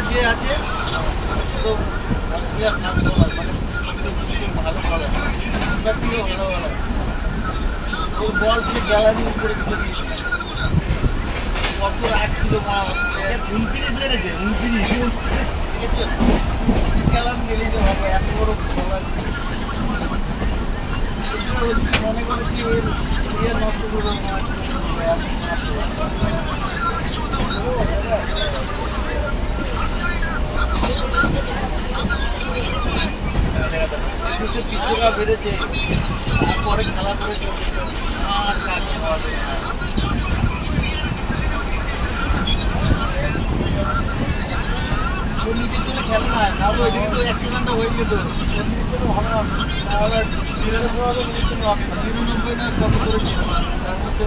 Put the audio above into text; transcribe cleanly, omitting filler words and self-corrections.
যে আছে তো অস্ট্রেলিয়ার কাজ করার মানে ভীষণ ভালো করে সব থেকে ভালো ভালো ওর বল থেকে গ্যালারি উপরে তুলে দিয়েছে কত রাগ ছিল মা অস্ট্রেলিয়া 29 মেরেছে 29 খেলাম গেলে তো হবে এত বড় খেলা মনে করেছি এর নষ্ট করবো বিশ্বকাপ বেড়েছে পরে খেলা করে চলছে আর কাজ হবে নিজের জন্য খেলে না তাহলে ওইদিকে তো অ্যাক্সিডেন্টটা হয়ে যেত নিজের জন্য ভালো না তাহলে 99 না কত করেছিল তার মধ্যে